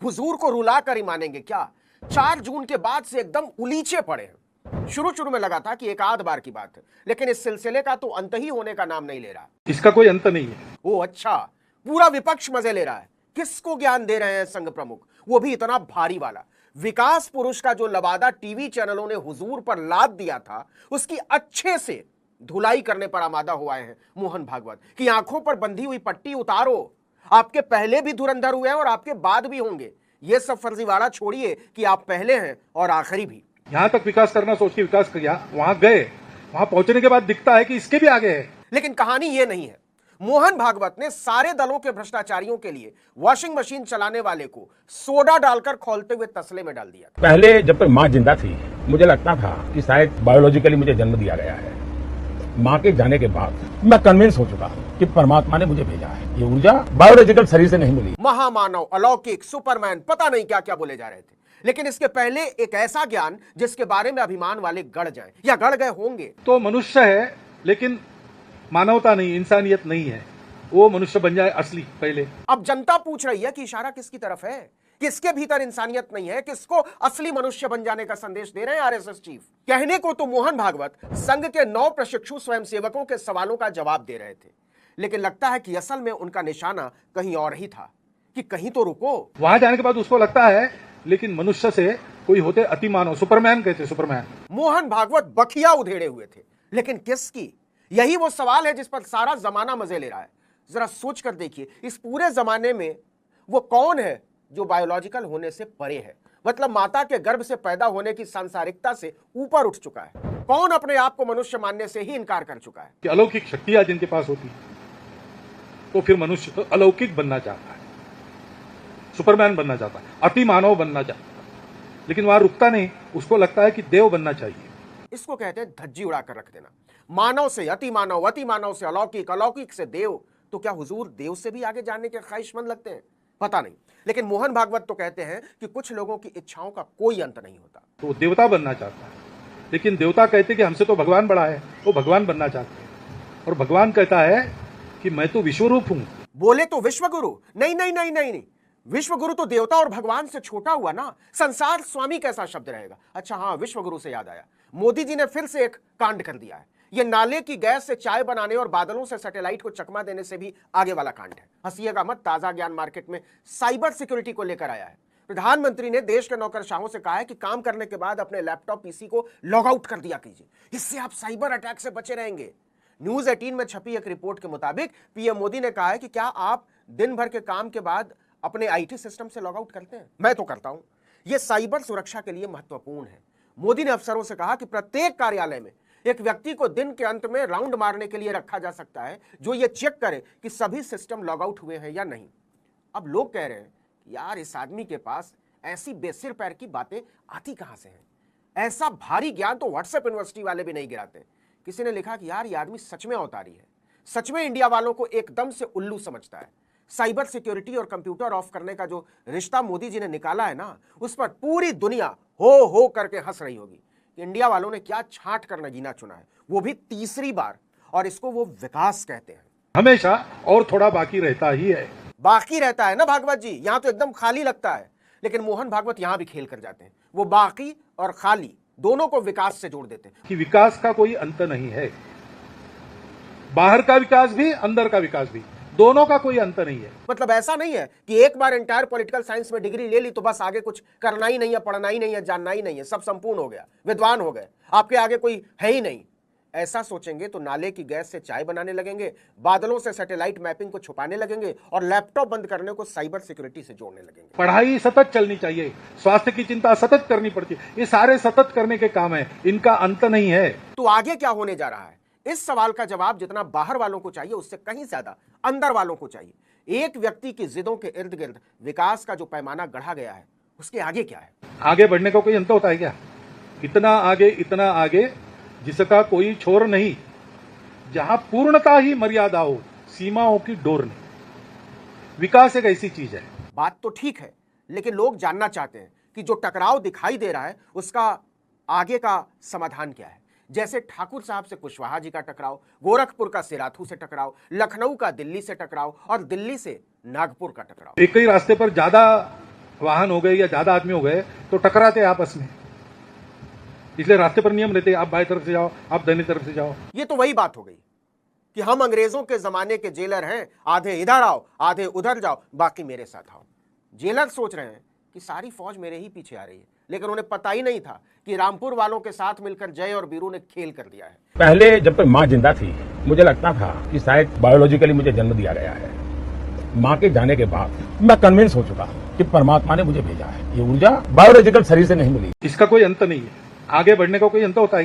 हुजूर को रुला कर ही मानेंगे क्या? 4 जून के बाद से एकदम उलीचे पड़े हैं। शुरू शुरू में लगा था कि एक आध बार की बात है, लेकिन इस सिलसिले का तो अंत ही होने का नाम नहीं ले रहा। इसका कोई अंत नहीं है। ओ अच्छा, पूरा विपक्ष मजे ले रहा है। किसको ज्ञान दे रहे हैं संघ प्रमुख, वो भी इतना भारी वाला? विकास पुरुष का जो लबादा टीवी चैनलों ने हुजूर पर लाद दिया था, उसकी अच्छे से धुलाई करने पर आमादा हुआ है मोहन भागवत कि आंखों पर बंधी हुई पट्टी उतारो। आपके पहले भी धुरंधर हुए हैं और आपके बाद भी होंगे। ये सब फर्जीवाड़ा छोड़िए कि आप पहले हैं और आखिरी भी। यहाँ तक विकास करना सोच के विकास किया, वहां गए, वहां पहुंचने के बाद दिखता है कि इसके भी आगे है। लेकिन कहानी ये नहीं है। मोहन भागवत ने सारे दलों के भ्रष्टाचारियों के लिए वॉशिंग मशीन चलाने वाले को सोडा डालकर खौलते हुए तसले में डाल दिया। पहले जब तक माँ जिंदा थी मुझे लगता था कि शायद बायोलॉजिकली मुझे जन्म दिया गया है। माँ के जाने के बाद मैं कन्विंस हो चुका हूँ कि परमात्मा ने मुझे भेजा है। ये ऊर्जा बायोलॉजिकल शरीर से नहीं मिली। महामानव, अलौकिक, सुपरमैन, पता नहीं क्या क्या बोले जा रहे थे। लेकिन इसके पहले एक ऐसा ज्ञान जिसके बारे में अभिमान वाले गढ़ जाएं या गढ़ गए होंगे। तो मनुष्य है लेकिन मानवता नहीं, इंसानियत नहीं है। वो मनुष्य बन जाए असली पहले। अब जनता पूछ रही है कि इशारा किसकी तरफ है? किसके भीतर इंसानियत नहीं है? किसको असली मनुष्य बन जाने का संदेश दे रहे हैं आरएसएस चीफ? कहने को तो मोहन भागवत संघ के 9 प्रशिक्षु स्वयंसेवकों के सवालों का जवाब दे रहे थे, लेकिन लगता है कि असल में उनका निशाना कहीं और ही था कि कहीं तो रुको। वहां जाने के बाद उसको लगता है लेकिन मनुष्य से कोई होते अति मानव, सुपरमैन कहते, सुपरमैन। मोहन भागवत बखिया उधेड़े हुए थे, लेकिन किसकी? यही वो सवाल है जिस पर सारा जमाना मजे ले रहा है। जरा सोच कर देखिए, इस पूरे जमाने में वो कौन है जो बायोलॉजिकल होने से परे है, मतलब माता के गर्भ से पैदा होने की सांसारिकता से ऊपर उठ चुका है? कौन अपने आप को मनुष्य मानने से ही इनकार कर चुका है? कि अलौकिक शक्तियां जिनके पास होती तो फिर मनुष्य तो अलौकिक बनना चाहता है, सुपरमैन बनना चाहता है, अति मानव बनना चाहता है, लेकिन वहां रुकता नहीं। उसको लगता है कि देव बनना चाहिए। इसको कहते हैं धज्जी उड़ाकर रख देना। मानव से अति मानव, अति मानव से अलौकिक, अलौकिक से देव। तो क्या हुजूर देव से भी आगे जानने के ख्वाहिशमंद लगते हैं? पता नहीं, लेकिन मोहन भागवत तो कहते हैं कि कुछ लोगों की इच्छाओं का कोई अंत नहीं होता। तो देवता बनना चाहता है, लेकिन देवता कहते कि हमसे तो भगवान बड़ा है। वो भगवान बनना चाहते हैं और भगवान कहता है कि मैं तो विश्वरूप हूं। बोले तो विश्वगुरु। नहीं नहीं नहीं नहीं नहीं, विश्वगुरु तो देवता और भगवान से छोटा हुआ ना। संसार स्वामी कैसा शब्द रहेगा? अच्छा हाँ, विश्वगुरु से याद आया, मोदी जी ने फिर से एक कांड कर दिया है। ये नाले की गैस से चाय बनाने और बादलों से सैटेलाइट को चकमा देने से भी आगे वाला कांड है। हंसिएगा मत, ताजा ज्ञान मार्केट में साइबर सिक्योरिटी को लेकर आया है। प्रधानमंत्री ने देश के नौकरशाहों से कहा है कि काम करने के बाद अपने लैपटॉप पीसी को लॉग आउट कर दिया कीजिए, इससे आप साइबर अटैक से बचे रहेंगे। न्यूज 18 में छपी एक रिपोर्ट के मुताबिक पीएम मोदी ने कहा है कि क्या आप दिन भर के काम के बाद अपने आईटी सिस्टम से लॉग आउट करते हैं? मैं तो करता हूं। यह साइबर सुरक्षा के लिए महत्वपूर्ण है। मोदी ने अफसरों से कहा कि प्रत्येक कार्यालय में एक व्यक्ति को दिन के अंत में राउंड मारने के लिए रखा जा सकता है, जो ये चेक करे कि सभी सिस्टम लॉग आउट हुए हैं या नहीं। अब लोग कह रहे हैं कि यार, इस आदमी के पास ऐसी बेसिर पैर की बातें आती कहां से हैं? ऐसा भारी ज्ञान तो व्हाट्सएप यूनिवर्सिटी वाले भी नहीं गिराते। किसी ने लिखा कि यार, ये आदमी सच में अवतारी है, सच में इंडिया वालों को एकदम से उल्लू समझता है। साइबर सिक्योरिटी और कंप्यूटर ऑफ करने का जो रिश्ता मोदी जी ने निकाला है ना, उस पर पूरी दुनिया हो करके हंस रही होगी। इंडिया वालों ने क्या छांट कर नगीना चुना है, वो भी तीसरी बार, और इसको वो विकास कहते हैं। हमेशा और थोड़ा बाकी रहता ही है। बाकी रहता है ना भागवत जी, यहां तो एकदम खाली लगता है, लेकिन मोहन भागवत यहां भी खेल कर जाते हैं। वो बाकी और खाली दोनों को विकास से जोड़ देते हैं कि विकास का कोई अंत नहीं है। बाहर का विकास भी, अंदर का विकास भी, दोनों का कोई अंत नहीं है। मतलब ऐसा नहीं है कि एक बार एंटायर पॉलिटिकल साइंस में डिग्री ले ली तो बस आगे कुछ करना ही नहीं है, पढ़ना ही नहीं है, जानना ही नहीं है, सब संपूर्ण हो गया, विद्वान हो गए, आपके आगे कोई है ही नहीं। ऐसा सोचेंगे तो नाले की गैस से चाय बनाने लगेंगे, बादलों से सैटेलाइट मैपिंग को छुपाने लगेंगे और लैपटॉप बंद करने को साइबर सिक्योरिटी से जोड़ने लगेंगे। पढ़ाई सतत चलनी चाहिए, स्वास्थ्य की चिंता सतत करनी पड़ती है, ये सारे सतत करने के काम है, इनका अंत नहीं है। तो आगे क्या होने जा रहा है? इस सवाल का जवाब जितना बाहर वालों को चाहिए, उससे कहीं ज्यादा अंदर वालों को चाहिए। एक व्यक्ति की जिदों के इर्द गिर्द विकास का जो पैमाना गढ़ा गया है, उसके आगे क्या है? आगे बढ़ने का कोई अंत होता है क्या? इतना आगे जिसका कोई छोर नहीं, जहां पूर्णता ही मर्यादा हो, सीमाओं की डोर नहीं। विकास एक ऐसी चीज है। बात तो ठीक है, लेकिन लोग जानना चाहते हैं कि जो टकराव दिखाई दे रहा है उसका आगे का समाधान क्या है। जैसे ठाकुर साहब से कुशवाहा जी का टकराव, गोरखपुर का सिराथू से टकराव, लखनऊ का दिल्ली से टकराव और दिल्ली से नागपुर का टकराव। एक ही रास्ते पर ज्यादा वाहन हो गए या ज्यादा आदमी हो गए तो टकराते आपस में, इसलिए रास्ते पर नियम रहते, आप बाएं तरफ से जाओ, आप दाहिनी तरफ से जाओ। ये तो वही बात हो गई कि हम अंग्रेजों के जमाने के जेलर हैं, आधे इधर आओ आधे उधर जाओ, बाकी मेरे साथ आओ। जेलर सोच रहे हैं कि सारी फौज मेरे ही पीछे आ रही है, लेकिन उन्हें पता ही नहीं था कि रामपुर वालों के साथ मिलकर जय और वीरू ने खेल कर दिया है। पहले जब तक माँ जिंदा थी मुझे लगता था कि शायद बायोलॉजिकली मुझे जन्म दिया गया है। माँ के जाने के बाद मैं कन्विंस हो चुका कि परमात्मा ने मुझे भेजा है। ये ऊर्जा बायोलॉजिकल शरीर से नहीं मिली। इसका कोई अंत नहीं है, आगे बढ़ने का कोई अंत होता है क्या?